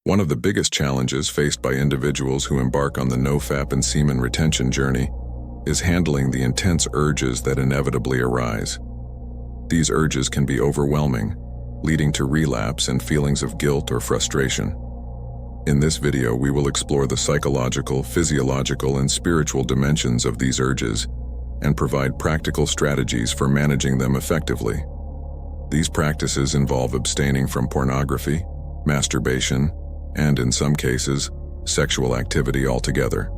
One of the biggest challenges faced by individuals who embark on the No Fap and Semen retention journey is handling the intense urges that inevitably arise. These urges can be overwhelming, leading to relapse and feelings of guilt or frustration. In this video, we will explore the psychological, physiological, and spiritual dimensions of these urges and provide practical strategies for managing them effectively. These practices involve abstaining from pornography, masturbation, and in some cases, sexual activity altogether.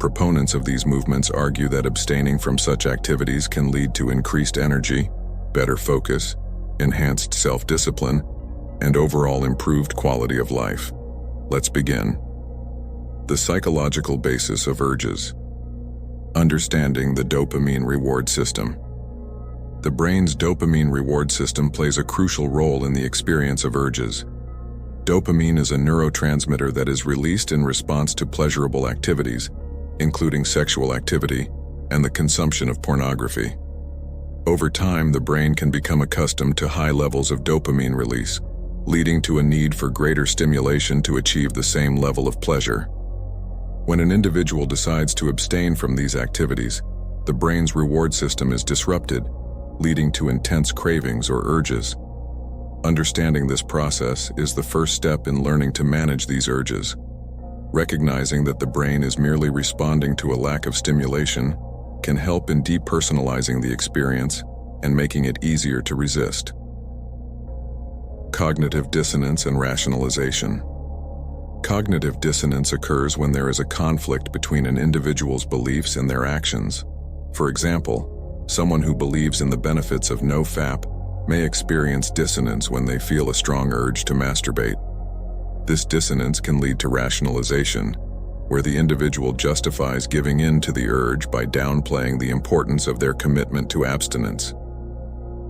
Proponents of these movements argue that abstaining from such activities can lead to increased energy, better focus, enhanced self-discipline, and overall improved quality of life. Let's begin. The psychological basis of urges. Understanding the dopamine reward system. The brain's dopamine reward system plays a crucial role in the experience of urges. Dopamine is a neurotransmitter that is released in response to pleasurable activities, including sexual activity and the consumption of pornography. Over time, the brain can become accustomed to high levels of dopamine release, leading to a need for greater stimulation to achieve the same level of pleasure. When an individual decides to abstain from these activities, the brain's reward system is disrupted, leading to intense cravings or urges. Understanding this process is the first step in learning to manage these urges. Recognizing that the brain is merely responding to a lack of stimulation can help in depersonalizing the experience and making it easier to resist. Cognitive dissonance and rationalization. Cognitive dissonance occurs when there is a conflict between an individual's beliefs and their actions. For example, someone who believes in the benefits of no Fap may experience dissonance when they feel a strong urge to masturbate. This dissonance can lead to rationalization, where the individual justifies giving in to the urge by downplaying the importance of their commitment to abstinence.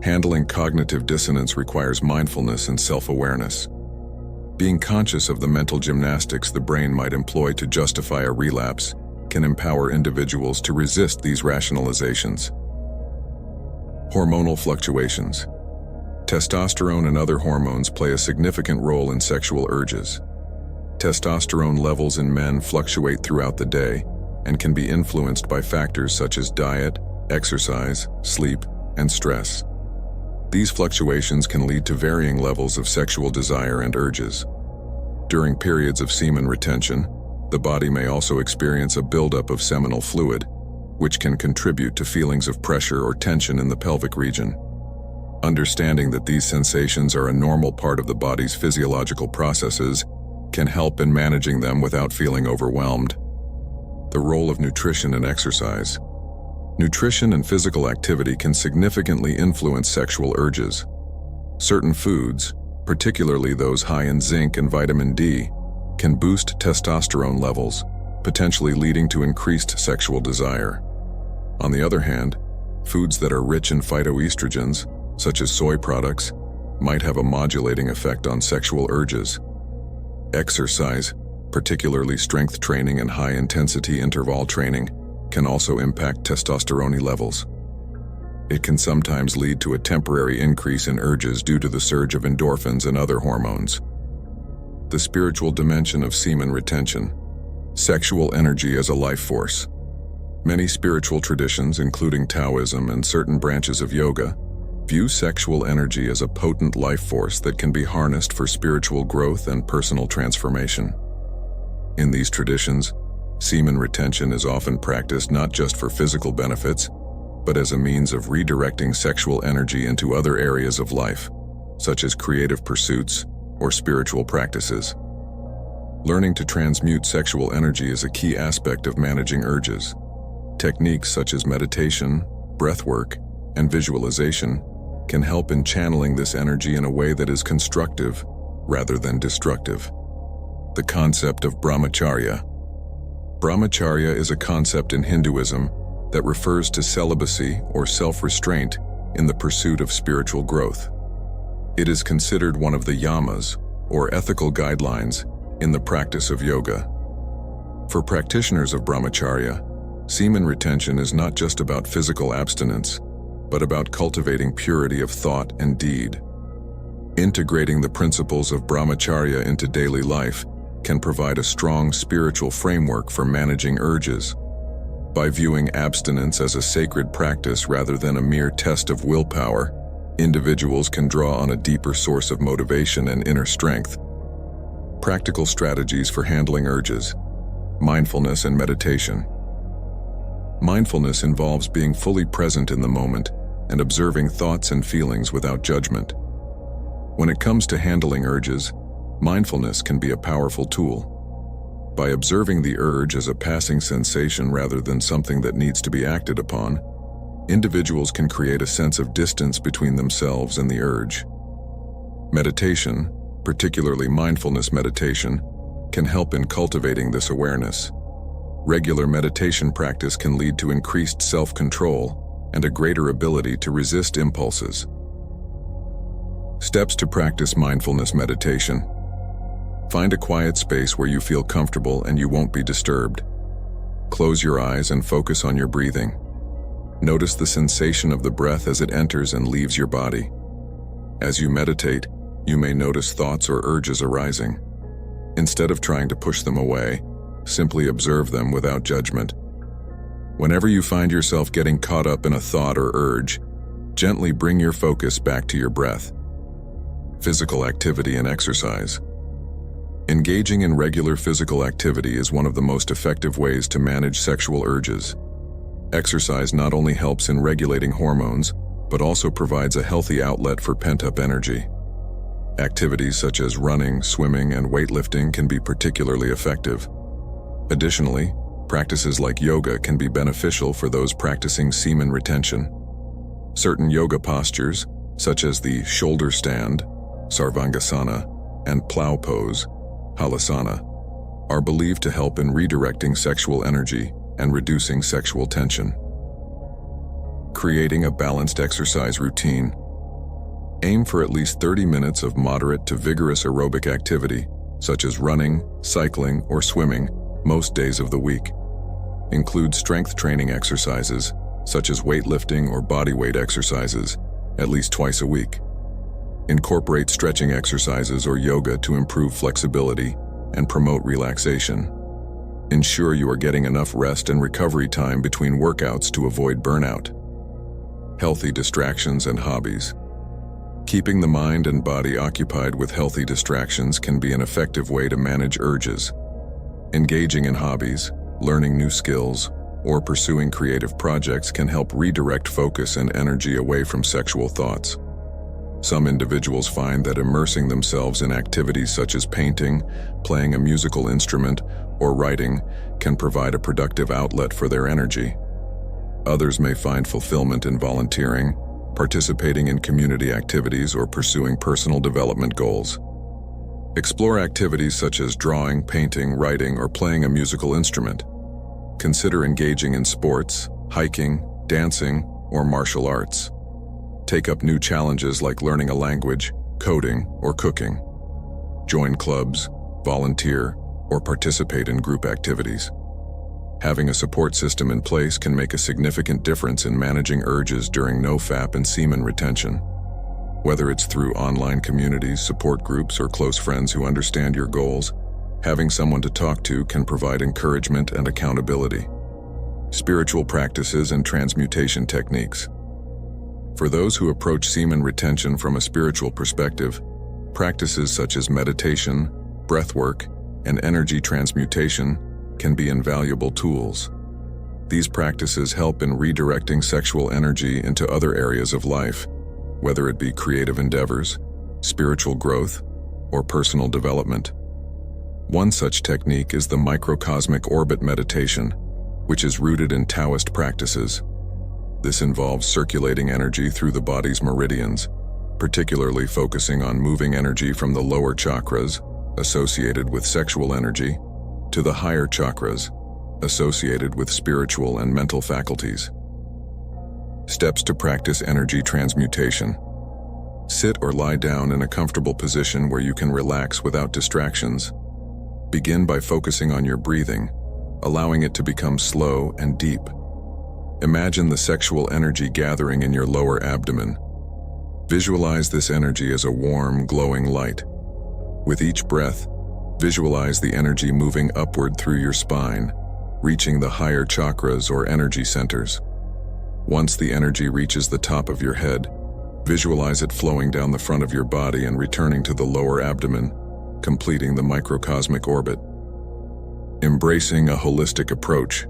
Handling cognitive dissonance requires mindfulness and self-awareness. Being conscious of the mental gymnastics the brain might employ to justify a relapse can empower individuals to resist these rationalizations. Hormonal fluctuations. Testosterone and other hormones play a significant role in sexual urges. Testosterone levels in men fluctuate throughout the day and can be influenced by factors such as diet, exercise, sleep, and stress. These fluctuations can lead to varying levels of sexual desire and urges. During periods of semen retention, the body may also experience a buildup of seminal fluid, which can contribute to feelings of pressure or tension in the pelvic region. Understanding that these sensations are a normal part of the body's physiological processes can help in managing them without feeling overwhelmed. The role of nutrition and exercise. Nutrition and physical activity can significantly influence sexual urges. Certain foods, particularly those high in zinc and vitamin D, can boost testosterone levels, potentially leading to increased sexual desire. On the other hand, foods that are rich in phytoestrogens, such as soy products, might have a modulating effect on sexual urges. Exercise, particularly strength training and high-intensity interval training, can also impact testosterone levels. It can sometimes lead to a temporary increase in urges due to the surge of endorphins and other hormones. The spiritual dimension of semen retention. Sexual energy as a life force. Many spiritual traditions, including Taoism and certain branches of yoga, view sexual energy as a potent life force that can be harnessed for spiritual growth and personal transformation. In these traditions, semen retention is often practiced not just for physical benefits, but as a means of redirecting sexual energy into other areas of life, such as creative pursuits or spiritual practices. Learning to transmute sexual energy is a key aspect of managing urges. Techniques such as meditation, breathwork, and visualization can help in channeling this energy in a way that is constructive rather than destructive. The concept of Brahmacharya. Brahmacharya is a concept in Hinduism that refers to celibacy or self-restraint in the pursuit of spiritual growth. It is considered one of the yamas, or ethical guidelines, in the practice of yoga. For practitioners of Brahmacharya, semen retention is not just about physical abstinence, but about cultivating purity of thought and deed. Integrating the principles of Brahmacharya into daily life can provide a strong spiritual framework for managing urges. By viewing abstinence as a sacred practice rather than a mere test of willpower, individuals can draw on a deeper source of motivation and inner strength. Practical strategies for handling urges. Mindfulness and meditation. Mindfulness involves being fully present in the moment and observing thoughts and feelings without judgment. When it comes to handling urges, mindfulness can be a powerful tool. By observing the urge as a passing sensation rather than something that needs to be acted upon, individuals can create a sense of distance between themselves and the urge. Meditation, particularly mindfulness meditation, can help in cultivating this awareness. Regular meditation practice can lead to increased self-control and a greater ability to resist impulses. Steps to practice mindfulness meditation. Find a quiet space where you feel comfortable and you won't be disturbed. Close your eyes and focus on your breathing. Notice the sensation of the breath as it enters and leaves your body. As you meditate, you may notice thoughts or urges arising. Instead of trying to push them away, simply observe them without judgment. Whenever you find yourself getting caught up in a thought or urge, gently bring your focus back to your breath. Physical activity and exercise. Engaging in regular physical activity is one of the most effective ways to manage sexual urges. Exercise not only helps in regulating hormones, but also provides a healthy outlet for pent-up energy. Activities such as running, swimming, and weightlifting can be particularly effective. Additionally, practices like yoga can be beneficial for those practicing semen retention. Certain yoga postures, such as the shoulder stand, Sarvangasana, and plow pose, Halasana, are believed to help in redirecting sexual energy and reducing sexual tension. Creating a balanced exercise routine. Aim for at least 30 minutes of moderate to vigorous aerobic activity, such as running, cycling, or swimming, most days of the week. Include strength training exercises, such as weightlifting or bodyweight exercises, at least twice a week. Incorporate stretching exercises or yoga to improve flexibility and promote relaxation. Ensure you are getting enough rest and recovery time between workouts to avoid burnout. Healthy distractions and hobbies. Keeping the mind and body occupied with healthy distractions can be an effective way to manage urges. Engaging in hobbies, learning new skills, or pursuing creative projects can help redirect focus and energy away from sexual thoughts. Some individuals find that immersing themselves in activities such as painting, playing a musical instrument, or writing can provide a productive outlet for their energy. Others may find fulfillment in volunteering, participating in community activities, or pursuing personal development goals. Explore activities such as drawing, painting, writing, or playing a musical instrument. Consider engaging in sports, hiking, dancing, or martial arts. Take up new challenges like learning a language, coding, or cooking. Join clubs, volunteer, or participate in group activities. Having a support system in place can make a significant difference in managing urges during No Fap and Semen retention. Whether it's through online communities, support groups, or close friends who understand your goals, having someone to talk to can provide encouragement and accountability. Spiritual practices and transmutation techniques. For those who approach semen retention from a spiritual perspective, practices such as meditation, breathwork, and energy transmutation can be invaluable tools. These practices help in redirecting sexual energy into other areas of life, whether it be creative endeavors, spiritual growth, or personal development. One such technique is the microcosmic orbit meditation, which is rooted in Taoist practices. This involves circulating energy through the body's meridians, particularly focusing on moving energy from the lower chakras, associated with sexual energy, to the higher chakras, associated with spiritual and mental faculties. Steps to practice energy transmutation. Sit or lie down in a comfortable position where you can relax without distractions. Begin by focusing on your breathing, allowing it to become slow and deep. Imagine the sexual energy gathering in your lower abdomen. Visualize this energy as a warm, glowing light. With each breath, visualize the energy moving upward through your spine, reaching the higher chakras or energy centers. Once the energy reaches the top of your head, visualize it flowing down the front of your body and returning to the lower abdomen, completing the microcosmic orbit. Embracing a holistic approach.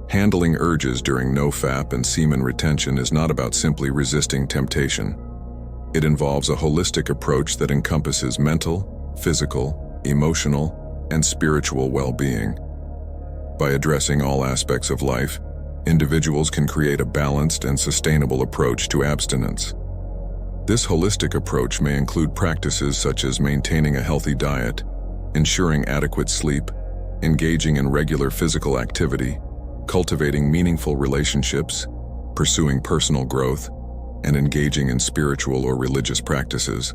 Handling urges during No Fap and Semen retention is not about simply resisting temptation. It involves a holistic approach that encompasses mental, physical, emotional, and spiritual well-being. By addressing all aspects of life, individuals can create a balanced and sustainable approach to abstinence. This holistic approach may include practices such as maintaining a healthy diet, ensuring adequate sleep, engaging in regular physical activity, cultivating meaningful relationships, pursuing personal growth, and engaging in spiritual or religious practices.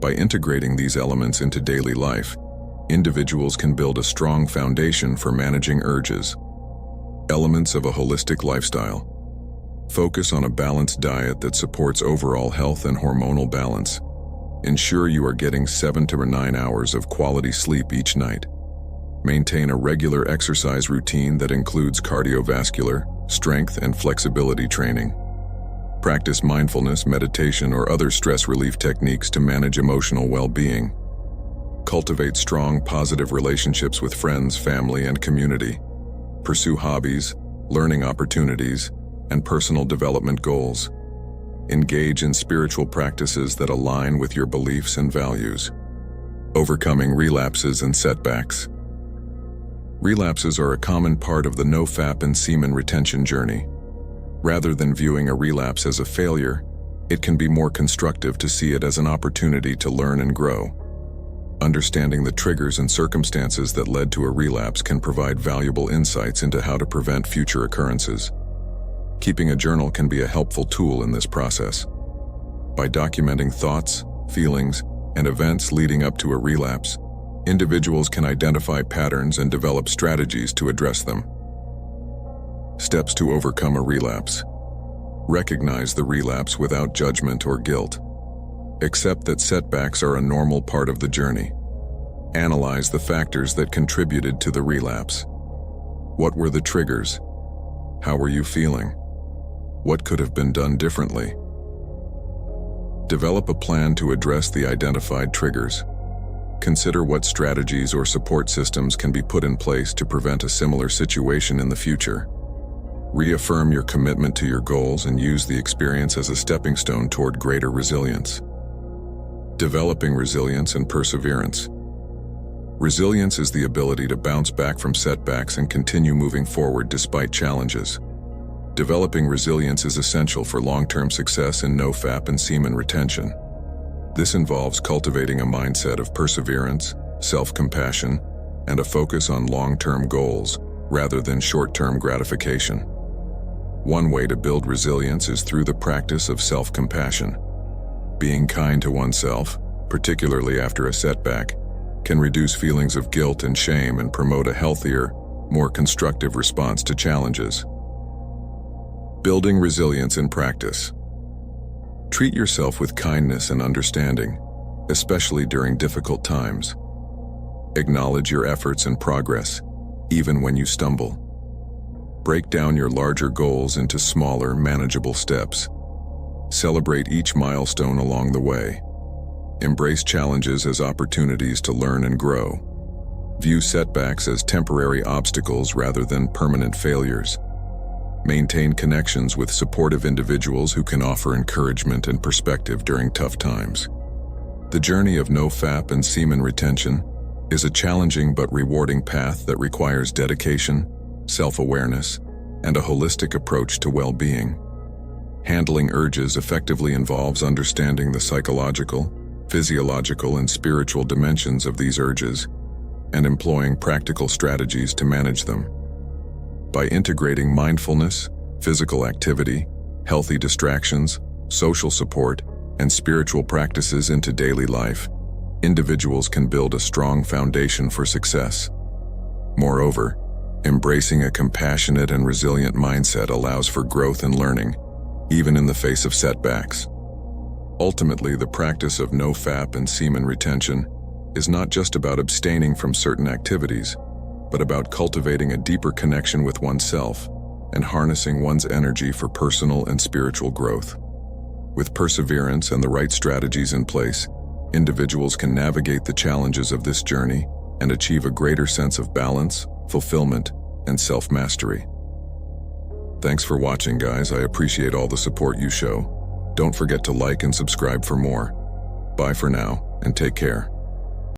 By integrating these elements into daily life, individuals can build a strong foundation for managing urges. Elements of a holistic lifestyle. Focus on a balanced diet that supports overall health and hormonal balance. Ensure you are getting 7 to 9 hours of quality sleep each night. Maintain a regular exercise routine that includes cardiovascular, strength, and flexibility training. Practice mindfulness, meditation, or other stress relief techniques to manage emotional well-being. Cultivate strong, positive relationships with friends, family, and community. Pursue hobbies, learning opportunities, and personal development goals. Engage in spiritual practices that align with your beliefs and values. Overcoming relapses and setbacks. Relapses are a common part of the No Fap and Semen retention journey. Rather than viewing a relapse as a failure, it can be more constructive to see it as an opportunity to learn and grow. Understanding the triggers and circumstances that led to a relapse can provide valuable insights into how to prevent future occurrences. Keeping a journal can be a helpful tool in this process. By documenting thoughts, feelings, and events leading up to a relapse, individuals can identify patterns and develop strategies to address them. Steps to overcome a relapse. Recognize the relapse without judgment or guilt. Accept that setbacks are a normal part of the journey. Analyze the factors that contributed to the relapse. What were the triggers? How were you feeling? What could have been done differently? Develop a plan to address the identified triggers. Consider what strategies or support systems can be put in place to prevent a similar situation in the future. Reaffirm your commitment to your goals and use the experience as a stepping stone toward greater resilience. Developing resilience and perseverance. Resilience is the ability to bounce back from setbacks and continue moving forward despite challenges. Developing resilience is essential for long-term success in No Fap and Semen retention. This involves cultivating a mindset of perseverance, self-compassion, and a focus on long-term goals rather than short-term gratification. One way to build resilience is through the practice of self-compassion. Being kind to oneself, particularly after a setback, can reduce feelings of guilt and shame and promote a healthier, more constructive response to challenges. Building resilience in practice. Treat yourself with kindness and understanding, especially during difficult times. Acknowledge your efforts and progress, even when you stumble. Break down your larger goals into smaller, manageable steps. Celebrate each milestone along the way. Embrace challenges as opportunities to learn and grow. View setbacks as temporary obstacles rather than permanent failures. Maintain connections with supportive individuals who can offer encouragement and perspective during tough times. The journey of No Fap and Semen retention is a challenging but rewarding path that requires dedication, self-awareness, and a holistic approach to well-being. Handling urges effectively involves understanding the psychological, physiological, and spiritual dimensions of these urges, and employing practical strategies to manage them. By integrating mindfulness, physical activity, healthy distractions, social support, and spiritual practices into daily life, individuals can build a strong foundation for success. Moreover, embracing a compassionate and resilient mindset allows for growth and learning, even in the face of setbacks. Ultimately, the practice of no FAP and semen retention is not just about abstaining from certain activities, but about cultivating a deeper connection with oneself and harnessing one's energy for personal and spiritual growth. With perseverance and the right strategies in place, individuals can navigate the challenges of this journey and achieve a greater sense of balance, fulfillment, and self-mastery. Thanks for watching, guys. I appreciate all the support you show. Don't forget to like and subscribe for more. Bye for now, and take care.